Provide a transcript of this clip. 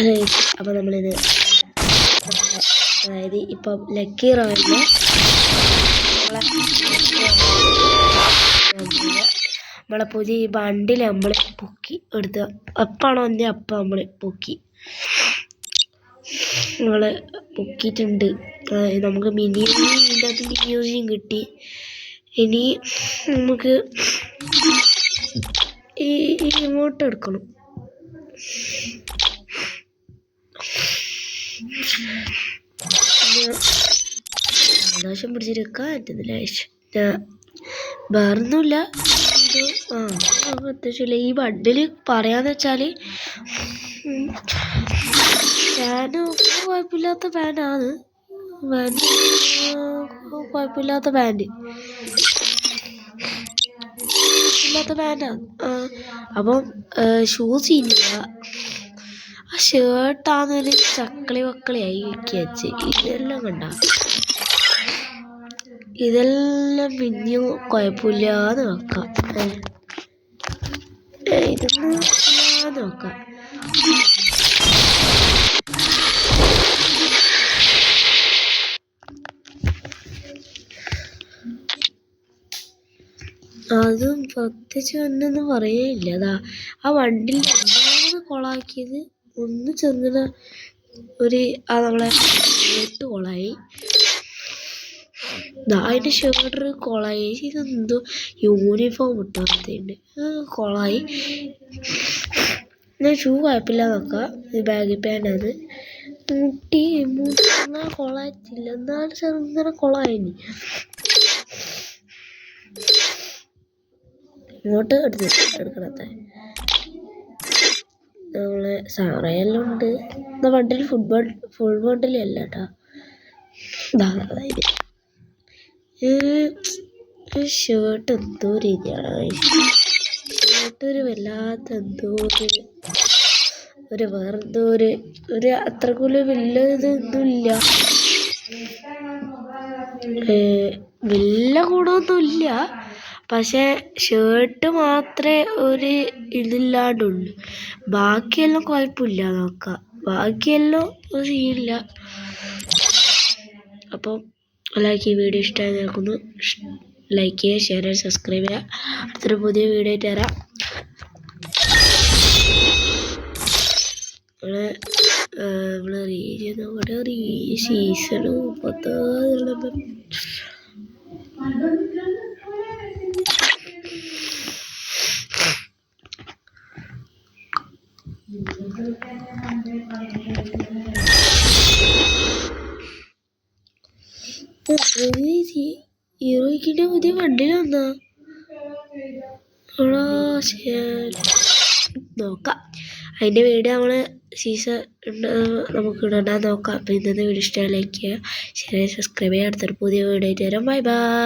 അതെ. അപ്പോൾ നമ്മളിത് അതായത് ഇപ്പം ലക്കി റോയലിൽ നമ്മളെ പുതിയ ഈ ബണ്ടിൽ നമ്മൾ പൊക്കി എടുത്ത് അപ്പാണോ എൻ്റെ അപ്പം നമ്മൾ പൊക്കി നമ്മൾ പൊക്കിയിട്ടുണ്ട്. നമുക്ക് ഇതിൻ്റെ അകത്ത് മിനിയൂസിയും കിട്ടി. ഇനി നമുക്ക് ഈ ഇമോട്ട് എടുക്കണം. സന്തോഷം പിടിച്ചിരിക്കാൻ പറ്റുന്നില്ല. വേറൊന്നുമില്ല. അത്യാവശ്യമില്ല. ഈ ബണ്ടിൽ പറയാന്ന് വെച്ചാൽ ഫാന് കുഴപ്പമില്ലാത്ത ഫാനാണ്. കുഴപ്പമില്ലാത്ത ഫാനാണ്. അപ്പം ഷൂസ് ഇല്ല. ആ ഷർട്ടാന്നൊരു ചക്കളി വക്കളിയായി വെച്ച്. ഇതെല്ലാം കണ്ട, ഇതെല്ലാം പിന്നെയും കുഴപ്പമില്ലാന്ന് വെക്കാം. ഇതൊന്നും ഇല്ലാന്ന് വെക്കാം. അതും പ്രത്യേകിച്ച് ഒന്നൊന്നും പറയില്ല. അതാ ആ വണ്ടിയിൽ ഒന്നാമത് കൊളാക്കിയത് ഒന്ന് ചെറുങ്ങനെ ഒരു നമ്മളെ ഷർട്ട് കൊളായി. അതിൻ്റെ ഷർട്ട് കൊളായി. ഇതെന്തോ യൂണിഫോം ഇട്ടാകുന്നുണ്ട് കൊളായി. ഞാൻ ഷൂ കുഴപ്പമില്ല നോക്കാം. ഇത് ബാഗി പാൻ്റാണ്. മുട്ടി അങ്ങനെ കൊളായിട്ടില്ല, എന്നാലും ചെറുങ്ങനെ കൊളായിനി. ഇങ്ങോട്ട് എടുക്കണത്തെ നമ്മളെ സാറയെല്ലാം ഉണ്ട്. എന്നാൽ വണ്ടിയിൽ ഫുൾ ബണ്ടിലല്ല കേട്ടോ. അതായത് ഷർട്ട് എന്തോ രീതിയാണ്. ഷർട്ട് ഒരു വല്ലാത്ത എന്തോ ഒരു വേറെന്തോ ഒരു അത്രക്കുള്ള വലിയ ഇതൊന്നുമില്ല. വലിയ ഗുണമൊന്നുമില്ല. പക്ഷേ ഷർട്ട് മാത്രമേ ഒരു ഇതില്ലാണ്ടുള്ളൂ. ബാക്കിയെല്ലാം കുഴപ്പമില്ല നോക്കാം. ബാക്കിയെല്ലാം ഒരു സീനില്ല. അപ്പം എല്ലാവർക്കും ഈ വീഡിയോ ഇഷ്ടമായി നോക്കുന്നു. ലൈക്ക് ചെയ്യുക, ഷെയർ ചെയ്യുക, സബ്സ്ക്രൈബ് ചെയ്യുക. അടുത്തൊരു പുതിയ വീഡിയോ ആയിട്ട് തരാം. നമ്മൾ റീജിയൻ നോക്കട്ടെ. സീസൺ 36 ഹീറോയ്ക്കിൻ്റെ പുതിയ വണ്ടിയിൽ വന്നാ നോക്കാം. അതിൻ്റെ വീഡിയോ നമ്മൾ സീസൺ നമുക്ക് ഇടാൻ നോക്കാം. അപ്പോൾ ഇന്നത്തെ വീഡിയോ ഇഷ്ടമായി ലൈക്ക് ചെയ്യുക, ഷെയർ ചെയ്യുക, സബ്സ്ക്രൈബ് ചെയ്യുക. അടുത്തൊരു പുതിയ വീഡിയോ ആയിട്ട് വരാം. Bye bye.